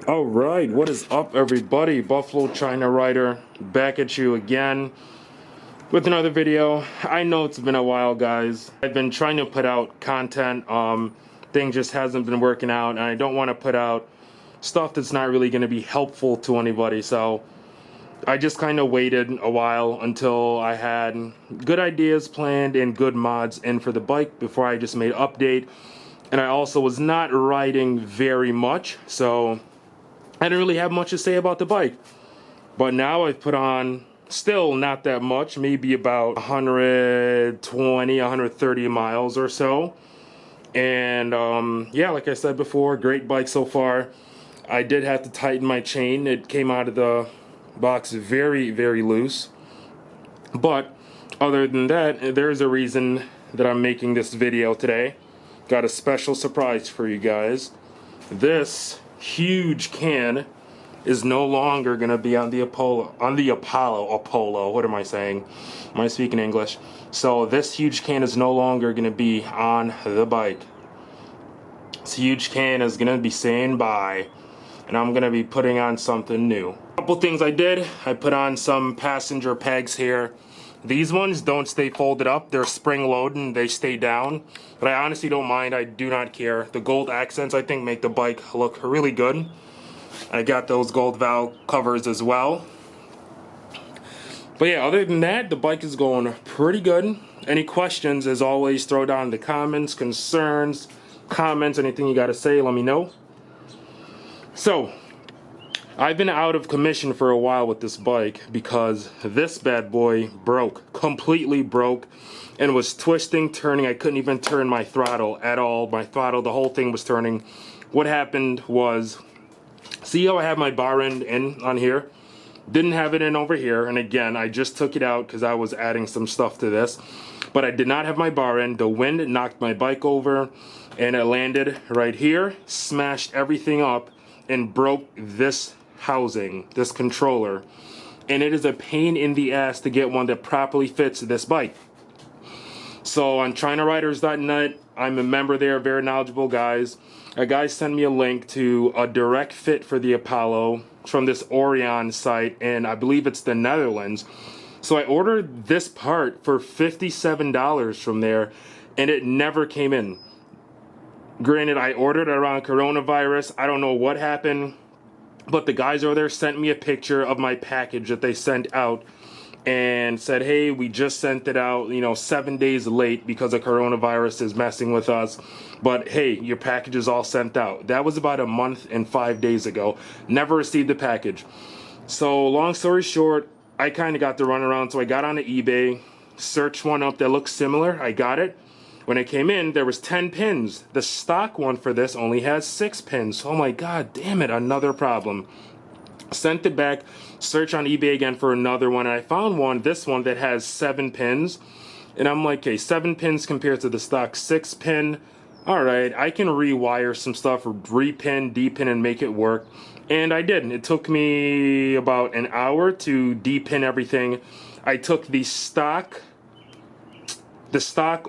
All right, what is up, everybody? Buffalo China Rider back at you again with another video. I know it's been a while, guys. I've been trying to put out content. Things just hasn't been working out, and I don't want to put out stuff that's not really going to be helpful to anybody. So I just kind of waited a while until I had good ideas planned and good mods in for the bike before I just made an update. And I also was not riding very much, so I didn't really have much to say about the bike. But now I've put on, still not that much, maybe about 120, 130 miles or so. And yeah, like I said before, great bike so far. I did have to tighten my chain. It came out of the box very, very loose. But other than that, there's a reason that I'm making this video today. Got a special surprise for you guys. This huge can is no longer gonna be on the Apollo. What am I saying? Am I speaking English? So this huge can is no longer gonna be on the bike. This huge can is gonna be saying bye, and I'm gonna be putting on something new. A couple things I did. I put on some passenger pegs here. These ones don't stay folded up. They're spring loaded, they stay down. But I honestly don't mind. I do not care. The gold accents, I think, make the bike look really good. I got those gold valve covers as well. But yeah, other than that, the bike is going pretty good. Any questions, as always, throw down in the comments, concerns, comments, anything you got to say, let me know. So, I've been out of commission for a while with this bike because this bad boy broke, completely broke, and was twisting, turning. I couldn't even turn my throttle at all. My throttle, the whole thing was turning. What happened was, see how I have my bar end in on here? Didn't have it in over here, and again, I just took it out because I was adding some stuff to this. But I did not have my bar end. The wind knocked my bike over, and it landed right here, smashed everything up, and broke this housing, this controller. And it is a pain in the ass to get one that properly fits this bike. So on ChinaRiders.net, I'm a member there, very knowledgeable guys. A guy sent me a link to a direct fit for the Apollo from this Orion site, and I believe it's the Netherlands. So I ordered this part for $57 from there, and it never came in. Granted, I ordered around coronavirus. I don't know what happened. But the guys over there sent me a picture of my package that they sent out and said, hey, we just sent it out, 7 days late because the coronavirus is messing with us. But hey, your package is all sent out. That was about a month and 5 days ago. Never received the package. So long story short, I kind of got the runaround. So I got on eBay, searched one up that looks similar. I got it. When it came in, there was 10 pins. The stock one for this only has 6 pins. Oh my god, damn it, another problem. Sent it back, searched on eBay again for another one, and I found one, this one, that has 7 pins. And I'm like, okay, 7 pins compared to the stock 6 pin. Alright, I can rewire some stuff, or repin, depin, and make it work. And I did. It took me about an hour to depin everything. I took the stock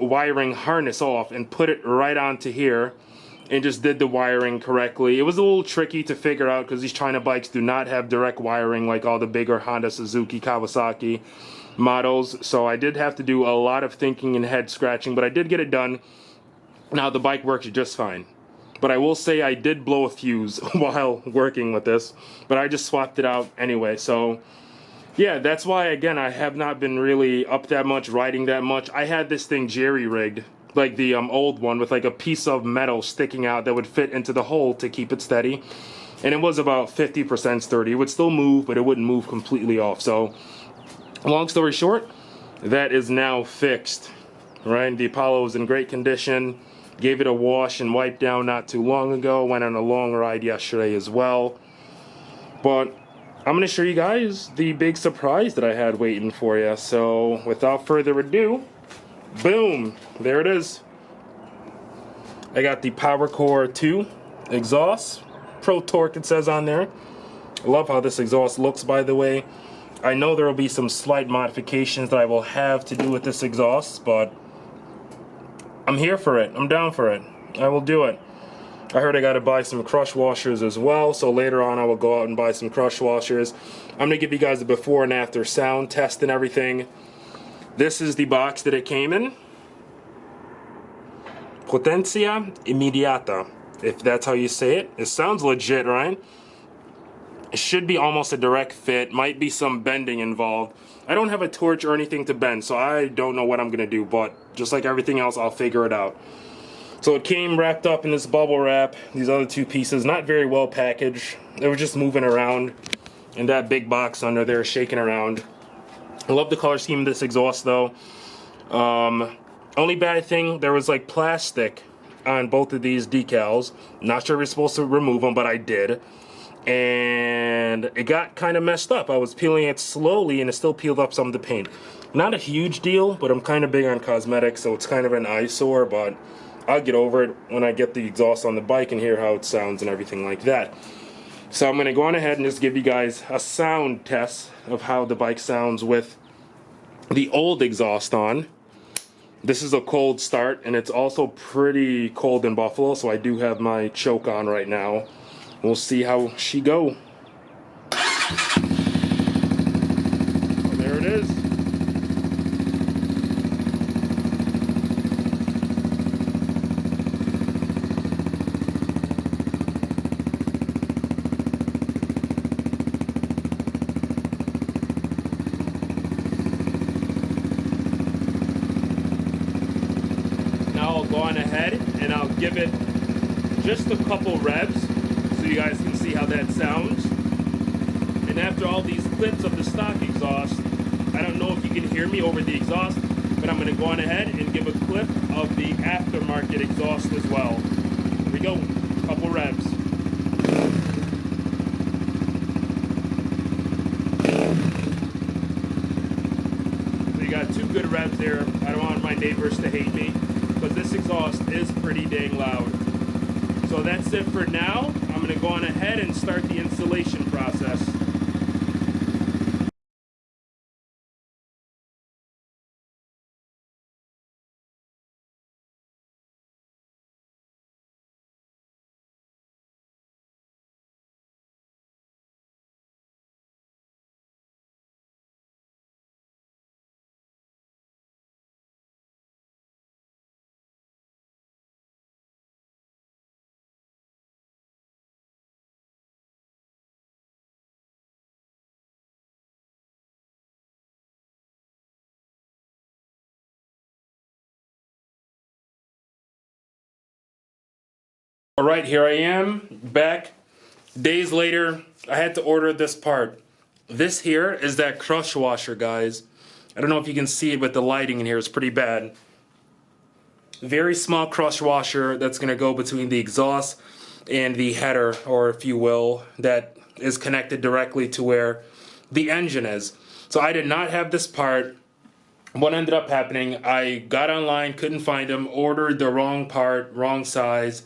wiring harness off and put it right onto here and just did the wiring correctly. It was a little tricky to figure out because these China bikes do not have direct wiring like all the bigger Honda, Suzuki, Kawasaki models. So I did have to do a lot of thinking and head scratching, but I did get it done. Now the bike works just fine. But I will say I did blow a fuse while working with this, but I just swapped it out anyway. So yeah, that's why, again, I have not been really up that much, riding that much. I had this thing jerry-rigged, like the old one, with like a piece of metal sticking out that would fit into the hole to keep it steady. And it was about 50% sturdy. It would still move, but it wouldn't move completely off. So, long story short, that is now fixed, right? The Apollo is in great condition. Gave it a wash and wipe down not too long ago. Went on a long ride yesterday as well. But I'm going to show you guys the big surprise that I had waiting for you. So, without further ado, boom, there it is. I got the PowerCore 2 exhaust. Pro Torque, it says on there. I love how this exhaust looks, by the way. I know there will be some slight modifications that I will have to do with this exhaust, but I'm here for it. I'm down for it. I will do it. I heard I got to buy some crush washers as well, so later on I will go out and buy some crush washers. I'm going to give you guys a before and after sound test and everything. This is the box that it came in. Potencia immediata, if that's how you say it. It sounds legit, right? It should be almost a direct fit. Might be some bending involved. I don't have a torch or anything to bend, so I don't know what I'm going to do, but just like everything else, I'll figure it out. So it came wrapped up in this bubble wrap. These other two pieces, not very well packaged. They were just moving around in that big box under there, shaking around. I love the color scheme of this exhaust though. Only bad thing, there was like plastic on both of these decals. Not sure if you're supposed to remove them, but I did. And it got kind of messed up. I was peeling it slowly and it still peeled up some of the paint. Not a huge deal, but I'm kind of big on cosmetics, so it's kind of an eyesore, but I'll get over it when I get the exhaust on the bike and hear how it sounds and everything like that. So I'm going to go on ahead and just give you guys a sound test of how the bike sounds with the old exhaust on. This is a cold start, and it's also pretty cold in Buffalo, so I do have my choke on right now. We'll see how she go. There it is. Now I'll go on ahead and I'll give it just a couple revs so you guys can see how that sounds. And after all these clips of the stock exhaust, I don't know if you can hear me over the exhaust, but I'm going to go on ahead and give a clip of the aftermarket exhaust as well. Here we go, couple revs. So you got 2 good revs there. I don't want my neighbors to hate me, because this exhaust is pretty dang loud. So that's it for now. I'm going to go on ahead and start the installation process. All right, here I am, back. Days later, I had to order this part. This here is that crush washer, guys. I don't know if you can see it, but the lighting in here is pretty bad. Very small crush washer that's going to go between the exhaust and the header, or if you will, that is connected directly to where the engine is. So I did not have this part. What ended up happening, I got online, couldn't find them, ordered the wrong part, wrong size.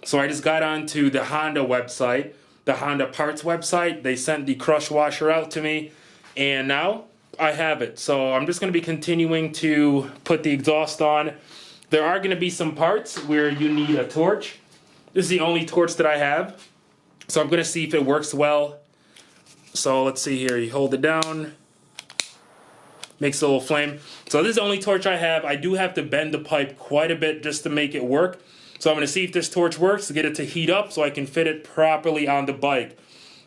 So I just got onto the Honda website, the Honda parts website. They sent the crush washer out to me, and now I have it. So I'm just going to be continuing to put the exhaust on. There are going to be some parts where you need a torch. This is the only torch that I have. So I'm going to see if it works well. So let's see here. You hold it down. Makes a little flame. So this is the only torch I have. I do have to bend the pipe quite a bit just to make it work. So I'm going to see if this torch works to get it to heat up so I can fit it properly on the bike.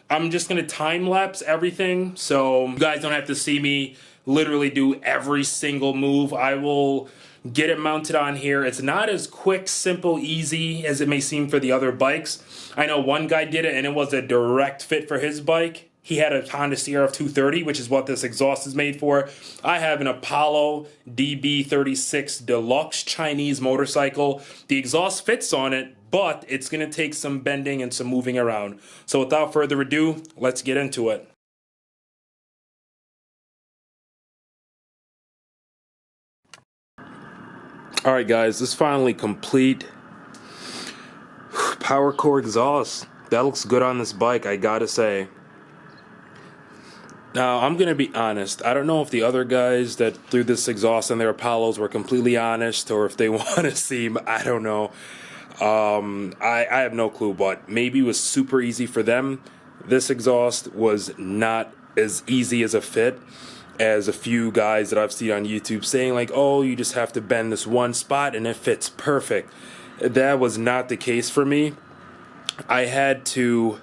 I'm just going to time lapse everything so you guys don't have to see me literally do every single move. I will get it mounted on here. It's not as quick, simple, easy as it may seem for the other bikes. I know one guy did it and it was a direct fit for his bike. He had a Honda CRF 230, which is what this exhaust is made for. I have an Apollo DB36 Deluxe Chinese motorcycle. The exhaust fits on it, but it's going to take some bending and some moving around. So without further ado, let's get into it. All right, guys, this is finally complete. Power core exhaust. That looks good on this bike, I gotta say. Now, I'm going to be honest. I don't know if the other guys that threw this exhaust on their Apollos were completely honest or if they want to seem, I don't know. I have no clue, but maybe it was super easy for them. This exhaust was not as easy as a fit as a few guys that I've seen on YouTube saying like, oh, you just have to bend this one spot and it fits perfect. That was not the case for me. I had to,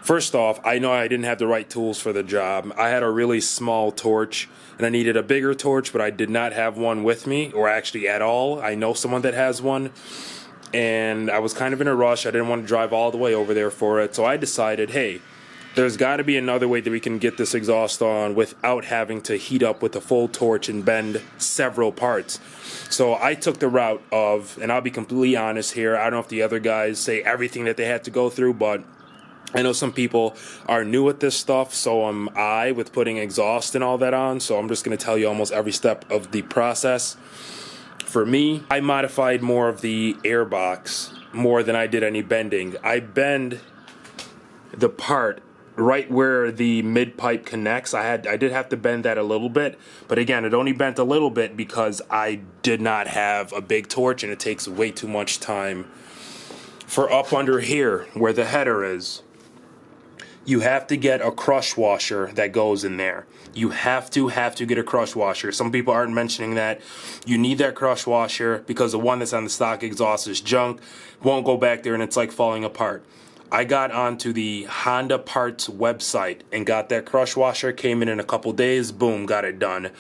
first off, I know I didn't have the right tools for the job. I had a really small torch and I needed a bigger torch, but I did not have one with me, or actually at all. I know someone that has one, and I was kind of in a rush. I didn't want to drive all the way over there for it, so I decided, hey, there's got to be another way that we can get this exhaust on without having to heat up with a full torch and bend several parts. So I took the route of, and I'll be completely honest here, I don't know if the other guys say everything that they had to go through, but I know some people are new at this stuff, so am I, with putting exhaust and all that on, so I'm just going to tell you almost every step of the process. For me, I modified more of the air box more than I did any bending. I bend the part right where the mid pipe connects. I did have to bend that a little bit, but again, it only bent a little bit because I did not have a big torch and it takes way too much time. For up under here where the header is, you have to get a crush washer that goes in there. You have to get a crush washer. Some people aren't mentioning that. You need that crush washer because the one that's on the stock exhaust is junk, won't go back there, and it's like falling apart. I got onto the Honda parts website and got that crush washer, came in a couple days, boom, got it done.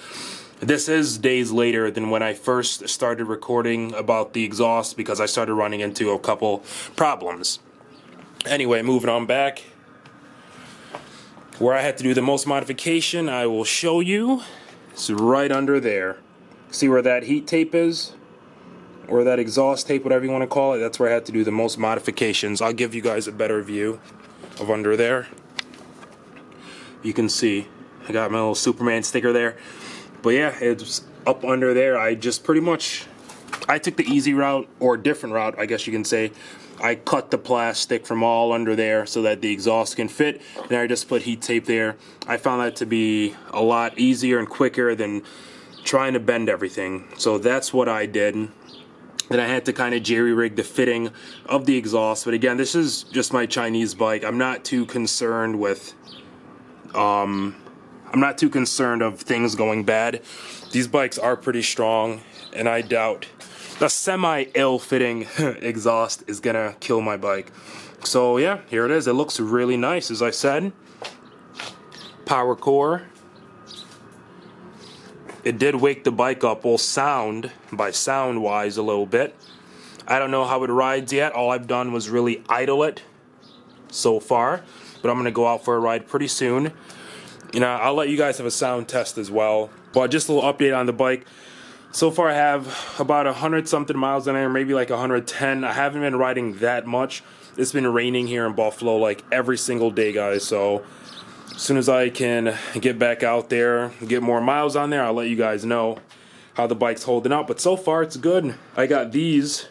This is days later than when I first started recording about the exhaust because I started running into a couple problems. Anyway, moving on back. Where I had to do the most modification, I will show you. It's right under there. See where that heat tape is? Or that exhaust tape, whatever you want to call it. That's where I had to do the most modifications. I'll give you guys a better view of under there. You can see I got my little Superman sticker there. But yeah, it's up under there. I just pretty much, I took the easy route, or different route, I guess you can say. I cut the plastic from all under there so that the exhaust can fit. Then I just put heat tape there. I found that to be a lot easier and quicker than trying to bend everything. So that's what I did. Then I had to kind of jerry-rig the fitting of the exhaust. But again, this is just my Chinese bike. I'm not too concerned with, I'm not too concerned of things going bad. These bikes are pretty strong, and I doubt the semi-ill-fitting exhaust is gonna kill my bike. So yeah, here it is. It looks really nice, as I said. Power core. It did wake the bike up, well, sound-wise a little bit. I don't know how it rides yet. All I've done was really idle it so far, but I'm gonna go out for a ride pretty soon. You know, I'll let you guys have a sound test as well. But just a little update on the bike. So far I have about 100-something miles on there, maybe like 110. I haven't been riding that much. It's been raining here in Buffalo like every single day, guys. So as soon as I can get back out there, get more miles on there, I'll let you guys know how the bike's holding up. But so far it's good. I got these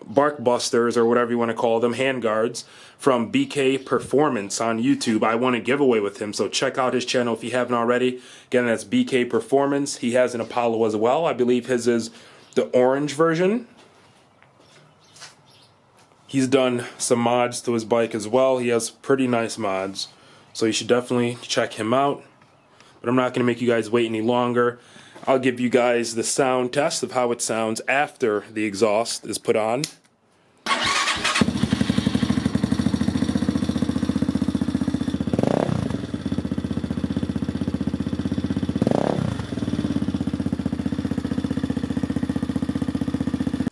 bark busters, or whatever you want to call them, hand guards, from BK Performance on YouTube. I won a giveaway with him, so check out his channel if you haven't already. Again, that's BK Performance. He has an Apollo as well. I believe his is the orange version. He's done some mods to his bike as well. He has pretty nice mods, so you should definitely check him out. But I'm not going to make you guys wait any longer. I'll give you guys the sound test of how it sounds after the exhaust is put on.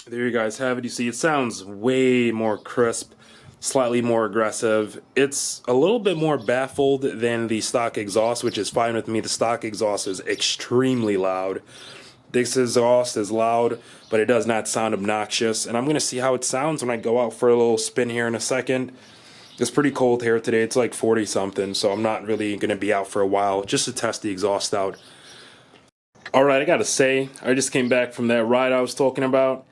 There you guys have it. You see, it sounds way more crisp, slightly more aggressive. It's a little bit more baffled than the stock exhaust, which is fine with me. The stock exhaust is extremely loud. This exhaust is loud, but it does not sound obnoxious. And I'm going to see how it sounds when I go out for a little spin here in a second. It's pretty cold here today. It's like 40 something, so I'm not really going to be out for a while just to test the exhaust out. Alright, I gotta say, I just came back from that ride I was talking about.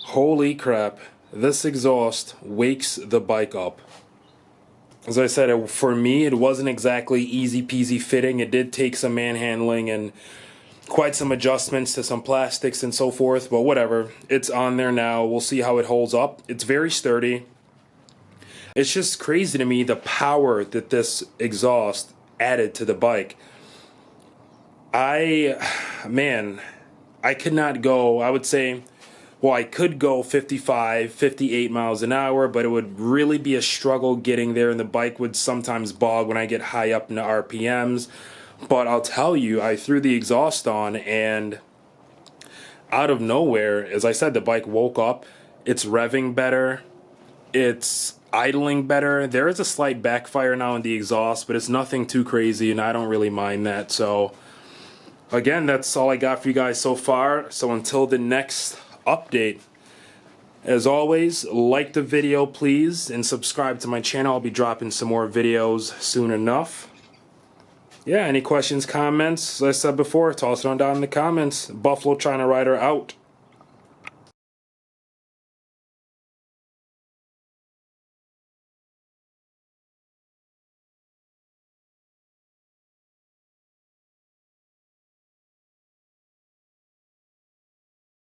Holy crap, this exhaust wakes the bike up. As I said, for me, it wasn't exactly easy peasy fitting. It did take some manhandling and quite some adjustments to some plastics and so forth, but whatever. It's on there now. We'll see how it holds up. It's very sturdy. It's just crazy to me the power that this exhaust added to the bike. Man, I could not go, I would say, well, I could go 55, 58 miles an hour, but it would really be a struggle getting there, and the bike would sometimes bog when I get high up into RPMs. But I'll tell you, I threw the exhaust on, and out of nowhere, as I said, the bike woke up. It's revving better. It's idling better. There is a slight backfire now in the exhaust, but it's nothing too crazy, and I don't really mind that. So, again, that's all I got for you guys so far. So until the next update, as always, like the video, please, and subscribe to my channel. I'll be dropping some more videos soon enough. Yeah, any questions, comments? As I said before, toss it on down in the comments. Buffalo China Rider out.